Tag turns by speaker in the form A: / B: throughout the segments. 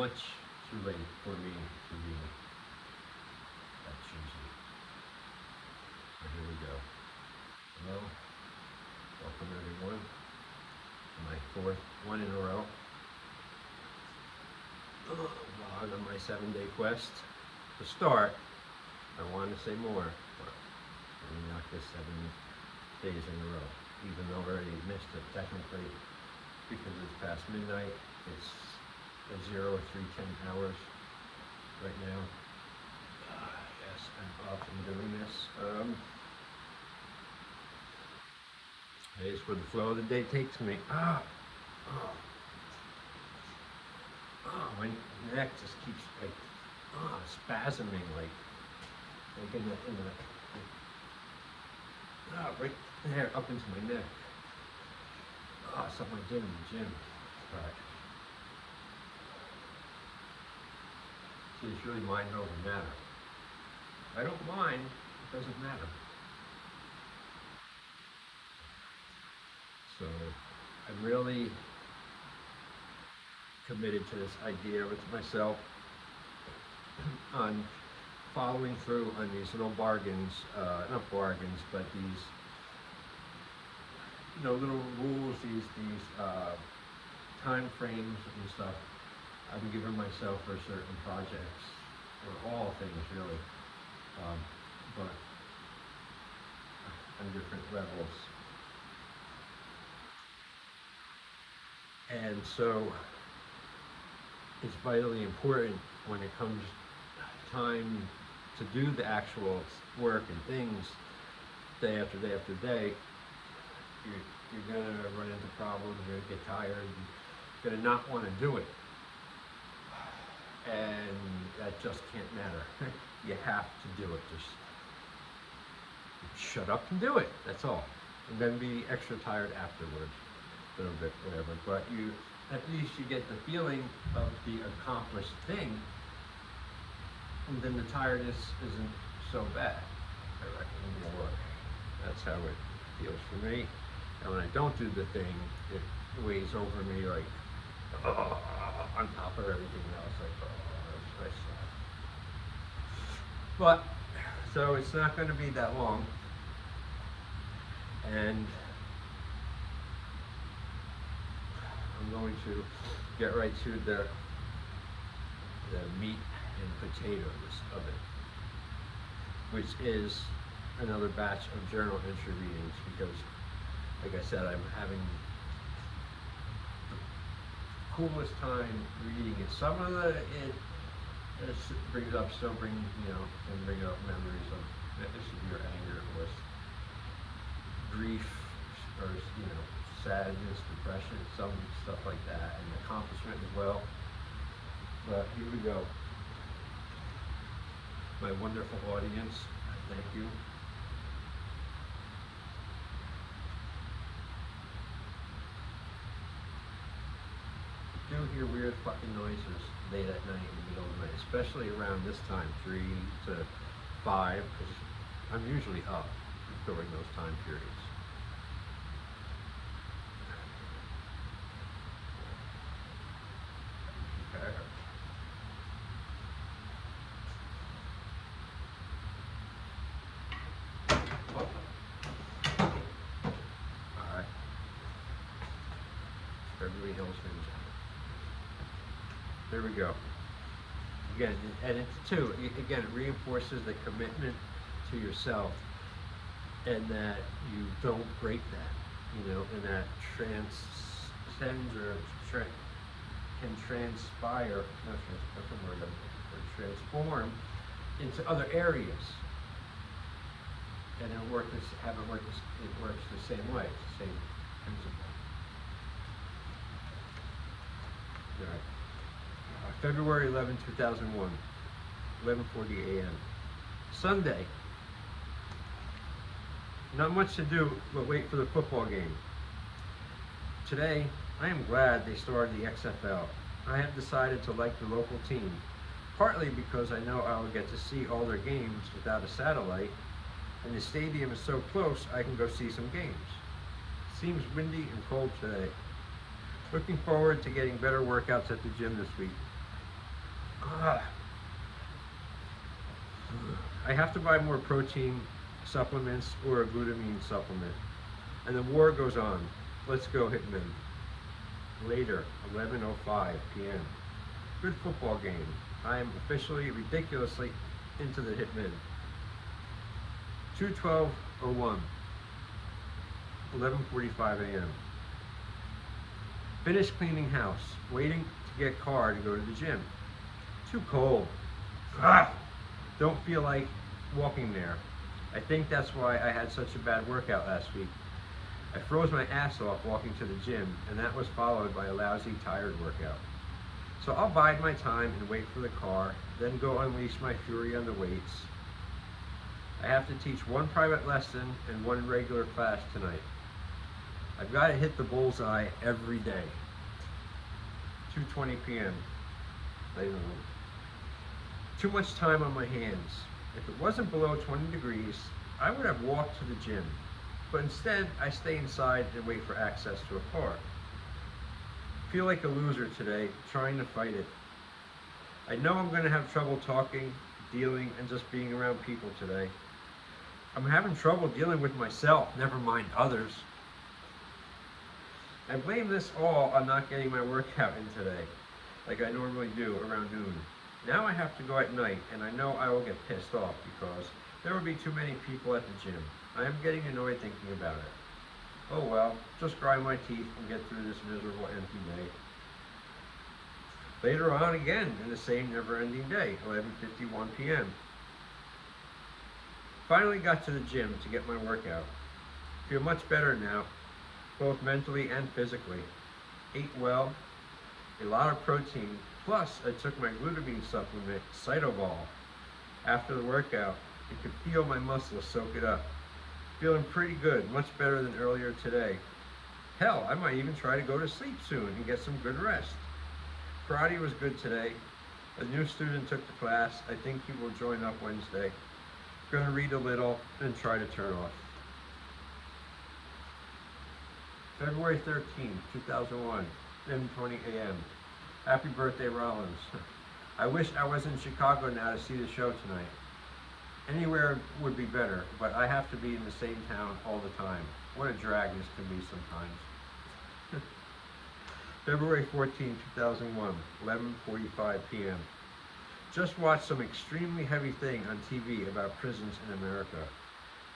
A: much too late for me to be that choosy. So here we go. Hello, welcome everyone to my fourth one in a row vlog on my 7-day quest. To start, I want to say more, but let me knock this 7 days in a row, even though I already missed it technically because it's past midnight. It's a 03:10 hours right now. Yes, I'm up and doing this. Here's where the flow of the day takes me. My neck just keeps like spasming, like in the right there up into my neck. Something I did in the gym. Alright. See, it's really mind over matter. I don't mind, it doesn't matter. So I'm really committed to this idea with myself on following through on these little bargains, not bargains, but these little rules, these time frames and stuff I'm giving myself for certain projects, or all things really, but on different levels. And so it's vitally important when it comes time to do the actual work and things day after day after day. You're going to run into problems, you're going to get tired, you're going to not want to do it. And that just can't matter. You have to do it. Just shut up and do it, that's all. And then be extra tired afterwards, a little bit, whatever. But at least you get the feeling of the accomplished thing, and then the tiredness isn't so bad, I reckon, more. That's how it feels for me. And when I don't do the thing, it weighs over me like, on top of everything else, like, I suck. But, so it's not going to be that long. And I'm going to get right to the meat and potatoes of it, which is another batch of journal entry readings, because like I said, I'm having the coolest time reading it. Some of it still brings up memories of severe anger or grief or sadness, depression, some stuff like that, and accomplishment as well. But here we go. My wonderful audience, thank you. I do hear weird fucking noises late at night in the middle of the night, especially around this time, 3 to 5, because I'm usually up during those time periods. Okay. Alright. Beverly Hills Ninja. There we go. Again, and it's again, it reinforces the commitment to yourself, and that you don't break that, and that transcends or can transpire, that's the word, or transform into other areas. And it works the same way, it's the same principle. All right. February 11, 2001, 11:40 a.m. Sunday. Not much to do but wait for the football game. Today, I am glad they started the XFL. I have decided to like the local team, partly because I know I will get to see all their games without a satellite, and the stadium is so close I can go see some games. Seems windy and cold today. Looking forward to getting better workouts at the gym this week. Ah. I have to buy more protein supplements or a glutamine supplement. And the war goes on. Let's go, Hitman. Later, 11:05 p.m. Good football game. I am officially ridiculously into the Hitman. 2:12:01. 11:45 a.m. Finished cleaning house. Waiting to get car to go to the gym. Too cold. Ah! Don't feel like walking there. I think that's why I had such a bad workout last week. I froze my ass off walking to the gym, and that was followed by a lousy, tired workout. So I'll bide my time and wait for the car, then go unleash my fury on the weights. I have to teach one private lesson and one regular class tonight. I've got to hit the bullseye every day. 2:20 p.m. Too much time on my hands. If it wasn't below 20 degrees, I would have walked to the gym. But instead, I stay inside and wait for access to a car. Feel like a loser today, trying to fight it. I know I'm going to have trouble talking, dealing, and just being around people today. I'm having trouble dealing with myself, never mind others. I blame this all on not getting my workout in today, like I normally do around noon. Now I have to go at night, and I know I will get pissed off because there will be too many people at the gym. I am getting annoyed thinking about it. Oh well, just grind my teeth and get through this miserable empty day. Later on again in the same never-ending day, 11:51 p.m. Finally got to the gym to get my workout. Feel much better now, both mentally and physically. Ate well, a lot of protein, plus I took my glutamine supplement, Cytobol. After the workout, I could feel my muscles soak it up. Feeling pretty good, much better than earlier today. Hell, I might even try to go to sleep soon and get some good rest. Karate was good today. A new student took the class. I think he will join up Wednesday. Gonna read a little and try to turn off. February 13th, 2001, 10:20 a.m. Happy birthday, Rollins. I wish I was in Chicago now to see the show tonight. Anywhere would be better, but I have to be in the same town all the time. What a drag this can be sometimes. February 14, 2001, 11:45 p.m. Just watched some extremely heavy thing on TV about prisons in America.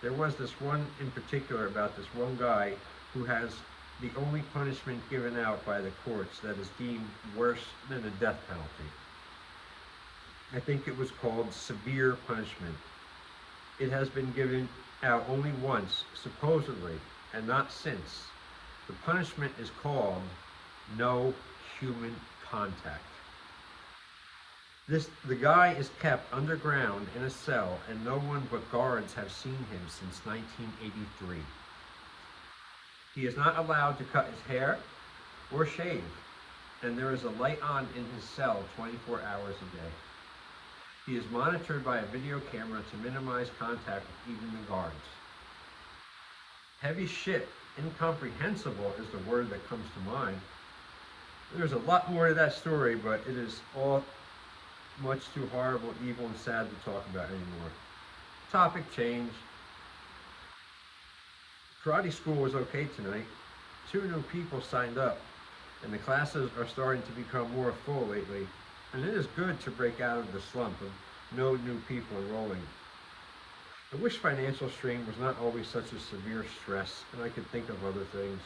A: There was this one in particular about this one guy who has the only punishment given out by the courts that is deemed worse than the death penalty. I think it was called severe punishment. It has been given out only once, supposedly, and not since. The punishment is called no human contact. The guy is kept underground in a cell, and no one but guards have seen him since 1983. He is not allowed to cut his hair or shave, and there is a light on in his cell 24 hours a day. He is monitored by a video camera to minimize contact with even the guards. Heavy shit, incomprehensible is the word that comes to mind. There's a lot more to that story, but it is all much too horrible, evil, and sad to talk about anymore. Topic change. Karate school was okay tonight. 2 new people signed up, and the classes are starting to become more full lately. And it is good to break out of the slump of no new people enrolling. I wish financial strain was not always such a severe stress, and I could think of other things.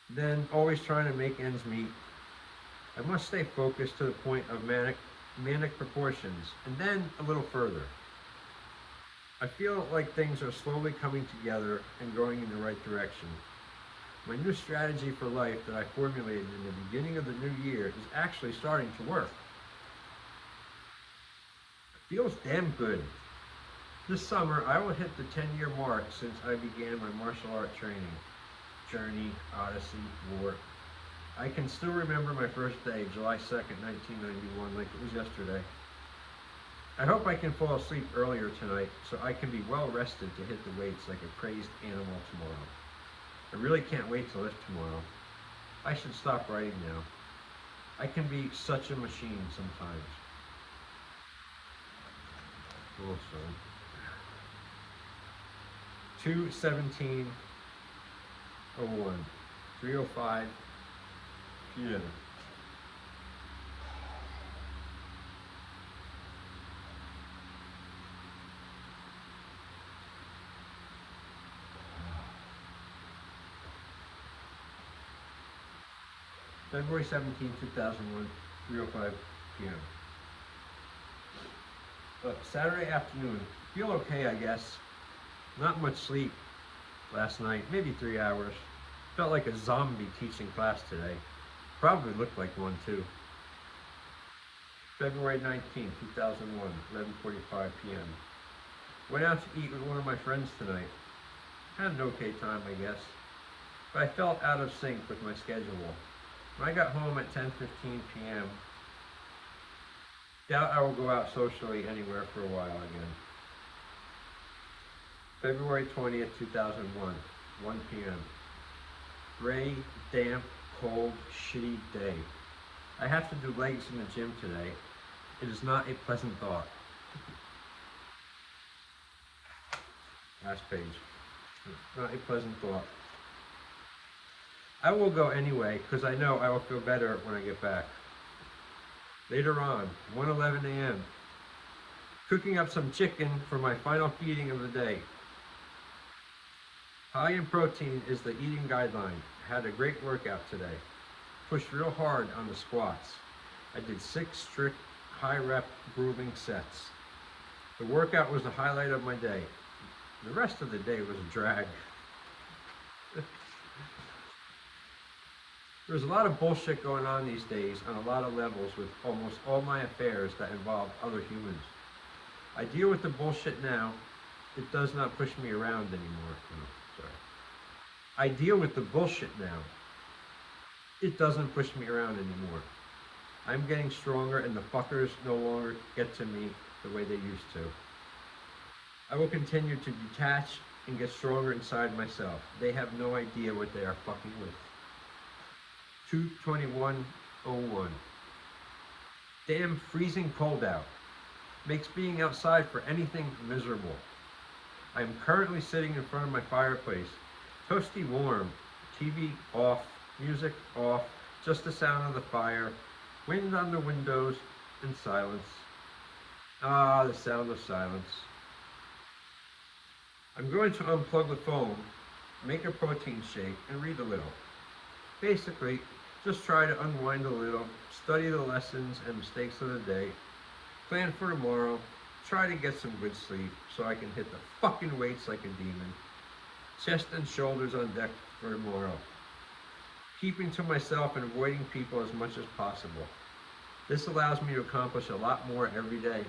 A: Then, always trying to make ends meet. I must stay focused to the point of manic proportions, and then a little further. I feel like things are slowly coming together and going in the right direction. My new strategy for life that I formulated in the beginning of the new year is actually starting to work. It feels damn good. This summer, I will hit the 10-year mark since I began my martial art training. Journey, Odyssey, War. I can still remember my first day, July 2nd, 1991, like it was yesterday. I hope I can fall asleep earlier tonight so I can be well rested to hit the weights like a crazed animal tomorrow. I really can't wait to lift tomorrow. I should stop writing now. I can be such a machine sometimes. Also, 2:17:01, 3:05 p.m. February 17, 2001, 3:05 p.m. Saturday afternoon. Feel okay, I guess. Not much sleep last night, maybe 3 hours. Felt like a zombie teaching class today. Probably looked like one too. February 19, 2001, 11:45 p.m. Went out to eat with one of my friends tonight. Had an okay time, I guess. But I felt out of sync with my schedule. When I got home at 10:15 p.m., doubt I will go out socially anywhere for a while again. February 20th, 2001, 1 p.m. Gray, damp, cold, shitty day. I have to do legs in the gym today. It is not a pleasant thought. Last page. Not a pleasant thought. I will go anyway, because I know I will feel better when I get back. Later on, 1:11 a.m. Cooking up some chicken for my final feeding of the day. High in protein is the eating guideline. Had a great workout today. Pushed real hard on the squats. I did 6 strict high rep grueling sets. The workout was the highlight of my day. The rest of the day was a drag. There's a lot of bullshit going on these days on a lot of levels with almost all my affairs that involve other humans. I deal with the bullshit now. It does not push me around anymore. No, sorry. I deal with the bullshit now. It doesn't push me around anymore. I'm getting stronger and the fuckers no longer get to me the way they used to. I will continue to detach and get stronger inside myself. They have no idea what they are fucking with. 2:21:01. Damn freezing cold out. Makes being outside for anything miserable. I am currently sitting in front of my fireplace. Toasty warm. TV off. Music off. Just the sound of the fire. Wind on the windows and silence. Ah, the sound of silence. I'm going to unplug the phone, make a protein shake, and read a little. Basically, just try to unwind a little, study the lessons and mistakes of the day, plan for tomorrow, try to get some good sleep so I can hit the fucking weights like a demon. Chest and shoulders on deck for tomorrow. Keeping to myself and avoiding people as much as possible. This allows me to accomplish a lot more every day.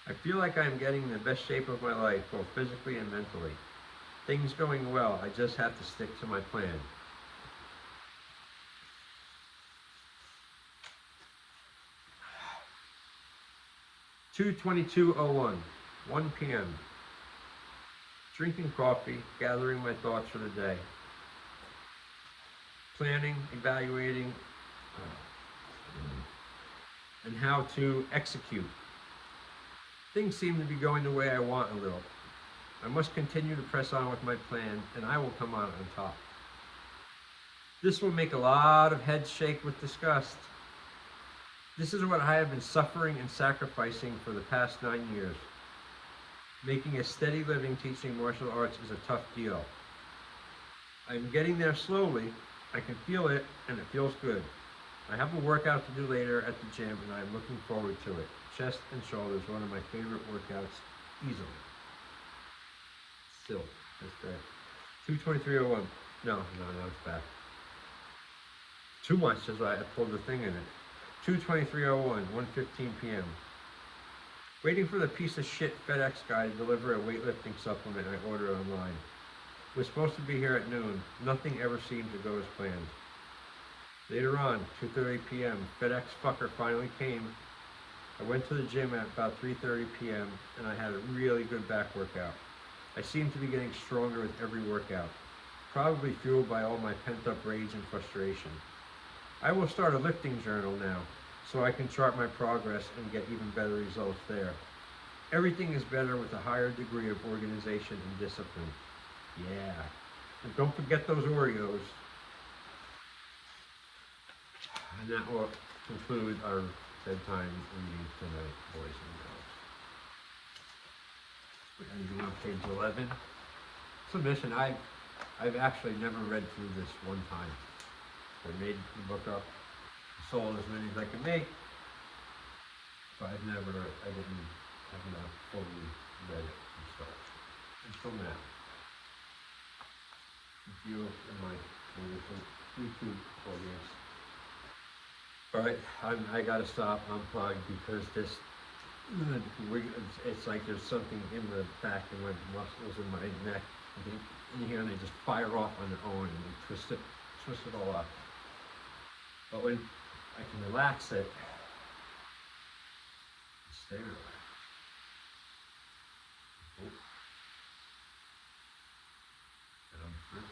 A: I feel like I am getting in the best shape of my life, both physically and mentally. Things going well, I just have to stick to my plan. (2:22:01), 1 p.m. Drinking coffee, gathering my thoughts for the day. Planning, evaluating, and how to execute. Things seem to be going the way I want a little. I must continue to press on with my plan, and I will come out on top. This will make a lot of heads shake with disgust. This is what I have been suffering and sacrificing for the past 9 years. Making a steady living teaching martial arts is a tough deal. I'm getting there slowly. I can feel it, and it feels good. I have a workout to do later at the gym, and I'm looking forward to it. Chest and shoulders, one of my favorite workouts, easily. Still, that's bad. 2:23:01. No, it's bad. Too much, that's why I pulled the thing in it. 2:23:01, 1:15 p.m. Waiting for the piece of shit FedEx guy to deliver a weightlifting supplement I ordered online. It was supposed to be here at noon. Nothing ever seemed to go as planned. Later on, 2:30 p.m., FedEx fucker finally came. I went to the gym at about 3:30 p.m. and I had a really good back workout. I seem to be getting stronger with every workout, probably fueled by all my pent-up rage and frustration. I will start a lifting journal now, so I can chart my progress and get even better results there. Everything is better with a higher degree of organization and discipline. Yeah. And don't forget those Oreos. And that will conclude our bedtime reading tonight, boys and girls. We're ending on page 11. Submission, I've actually never read through this one time. I made the book up, sold as many as I could make, but I didn't have not fully read it from start until now. With you and my wonderful YouTube audience. Alright, I gotta stop, unplug, because this, it's like there's something in the back of my muscles in my neck, in here, and they just fire off on their own, and they twist it all up. But when I can relax it, stay relaxed. Oh. And I'm through.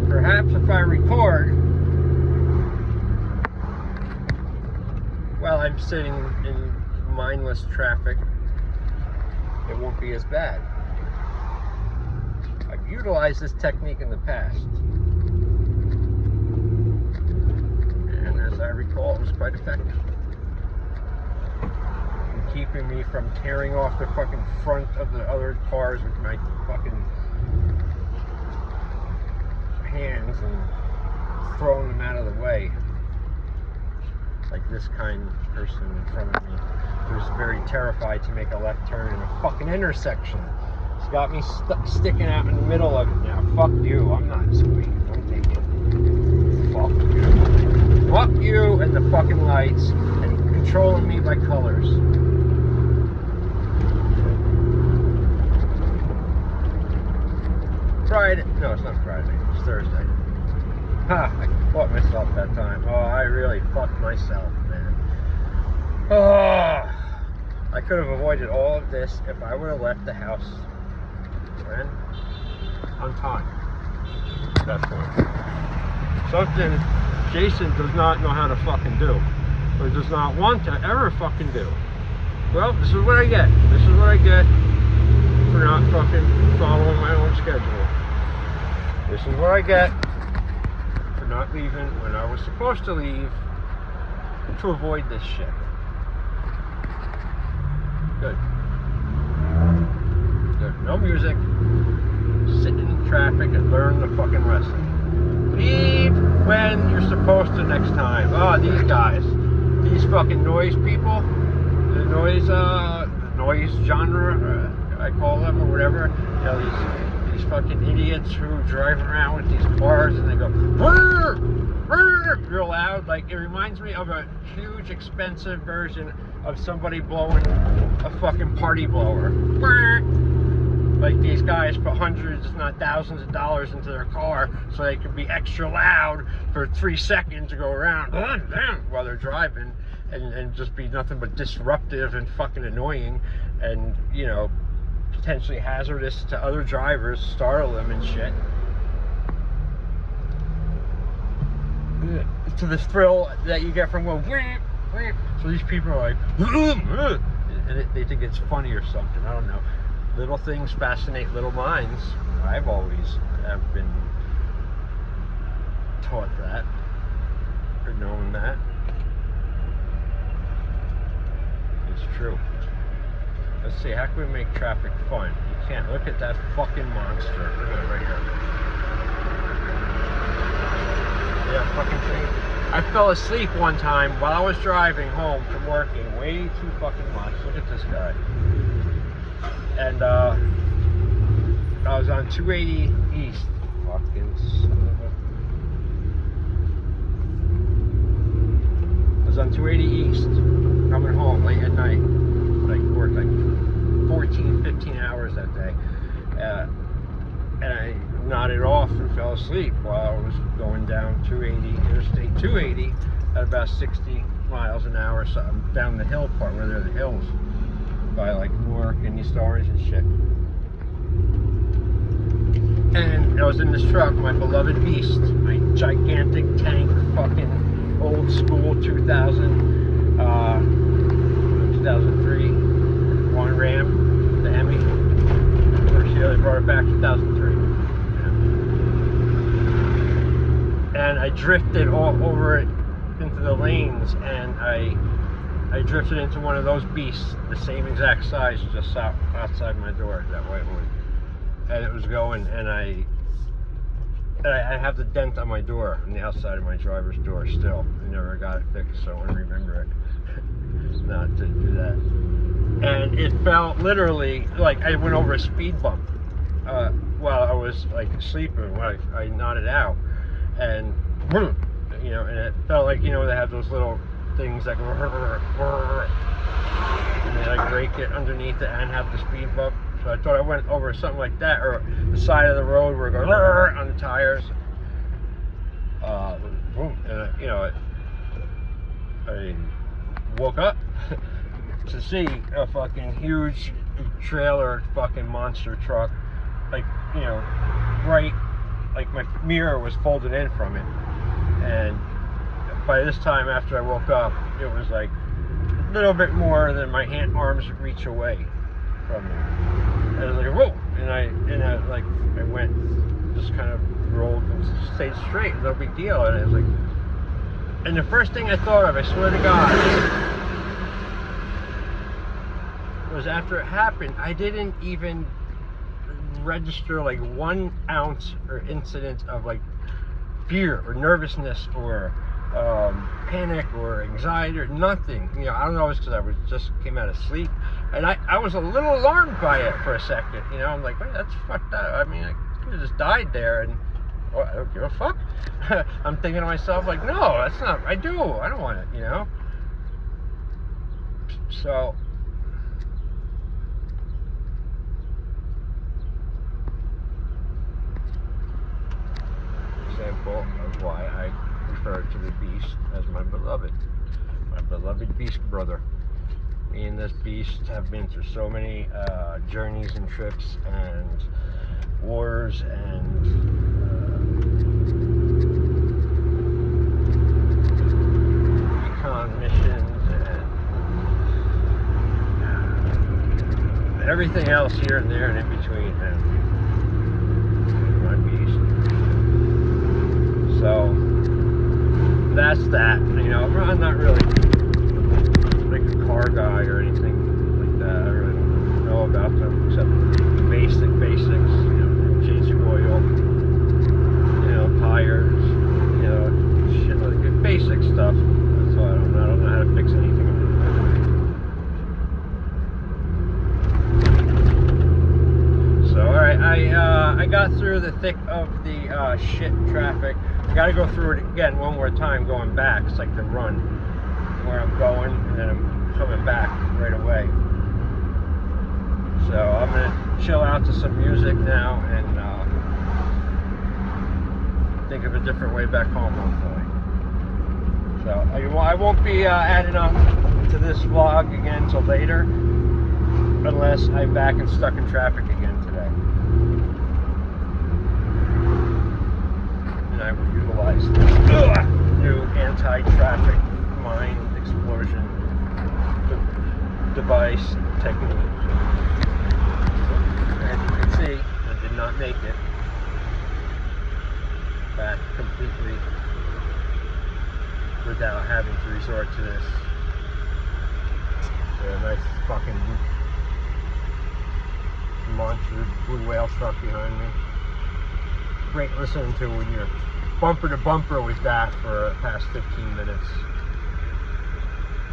A: Perhaps if I record while I'm sitting in mindless traffic, it won't be as bad. I've utilized this technique in the past, and as I recall, it was quite effective in keeping me from tearing off the fucking front of the other cars with my fucking hands and throwing them out of the way, like this kind person in front of me who's very terrified to make a left turn in a fucking intersection. It's got me sticking out in the middle of it now. Fuck you, I'm not sweet, don't take it. Fuck you. Fuck you and the fucking lights and controlling me by colors. Friday, no, it's not Friday, it's Thursday. Ha, I caught myself that time. Oh, I really fucked myself, man. Oh, I could have avoided all of this if I would have left the house when on time. That's one. Something Jason does not know how to fucking do, or does not want to ever fucking do. Well, this is what I get. This is what I get for not fucking following my own schedule. This is what I get for not leaving when I was supposed to leave to avoid this shit. Good. Good. No music. Sit in traffic and learn the fucking lesson. Leave when you're supposed to next time. Oh, these guys. These fucking noise people. The noise genre, I call them, or whatever. You know, these fucking idiots who drive around with these cars and they go brrr, brrr, real loud. Like, it reminds me of a huge expensive version of somebody blowing a fucking party blower. Brrr. Like, these guys put hundreds, if not thousands of dollars into their car so they can be extra loud for 3 seconds to go around while they're driving and just be nothing but disruptive and fucking annoying and, you know, potentially hazardous to other drivers, startle them and shit. To the thrill that you get from going, so these people are like, and they think it's funny or something. I don't know. Little things fascinate little minds. I've always have been taught that, or known that. It's true. Let's see, how can we make traffic fun? You can't. Look at that fucking monster. Look at it right here. Yeah, fucking thing. I fell asleep one time while I was driving home from working way too fucking much. Look at this guy. And I was on 280 East. Fucking son of a... I was on 280 East, coming home late at night. Like, work like 14, 15 hours that day. And I nodded off and fell asleep while I was going down 280, Interstate 280 at about 60 miles an hour, so I'm down the hill part where there are the hills by like Newark and East Orange and shit. And I was in this truck, my beloved beast, my gigantic tank, fucking old school 2003 one Ram, the Hemi. First year they brought it back, 2003. And I drifted all over it into the lanes, and I drifted into one of those beasts, the same exact size, just outside my door, that white one. And it was going, and I have the dent on my door, on the outside of my driver's door still. I never got it fixed, so I want to remember it not to do that. And it felt literally like I went over a speed bump while I was like sleeping, when I nodded out. And you know, and it felt like, you know, they have those little things that go and they like break it underneath it and have the speed bump. So I thought I went over something like that, or the side of the road where it goes on the tires. And you know, I woke up to see a fucking huge trailer, fucking monster truck, like, you know, right, like my mirror was folded in from it. And by this time, after I woke up, it was like a little bit more than my arms reach away from me. And I was like, whoa! And I went, just kind of rolled and stayed straight, no big deal. And I was like, and the first thing I thought of, I swear to God, was after it happened, I didn't even register like 1 ounce or incident of like fear or nervousness or panic or anxiety or nothing. You know, I don't know, it's because I just came out of sleep, and I was a little alarmed by it for a second. You know, I'm like, wait, that's fucked up. I mean, I could have just died there, and oh, I don't give a fuck. I'm thinking to myself, like, no, that's not. I don't want it. You know. So. Example of why I refer to the beast as my beloved beast brother. Me and this beast have been through so many journeys and trips and wars and recon missions and everything else here and there and in between. And my beast. So that's that. You know, I'm not really like a car guy or anything like that. I really don't know about them except basics. You know, changing oil, you know, tires, you know, shit like basic stuff. That's all I don't know. I don't know how to fix anything. So alright, I got through the thick of the shit traffic. I gotta go through it again one more time going back. It's like the run where I'm going and then I'm coming back right away. So I'm gonna chill out to some music now and think of a different way back home, hopefully. So I won't be adding on to this vlog again until later, unless I'm back and stuck in traffic again today. And I will utilize this new anti-traffic mind explosion device technique. As you can see, I did not make it back completely without having to resort to this. A nice fucking monster blue whale truck behind me. Great listening to when you're bumper to bumper with that for the past 15 minutes.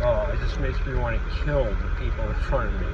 A: Oh, it just makes me want to kill the people in front of me.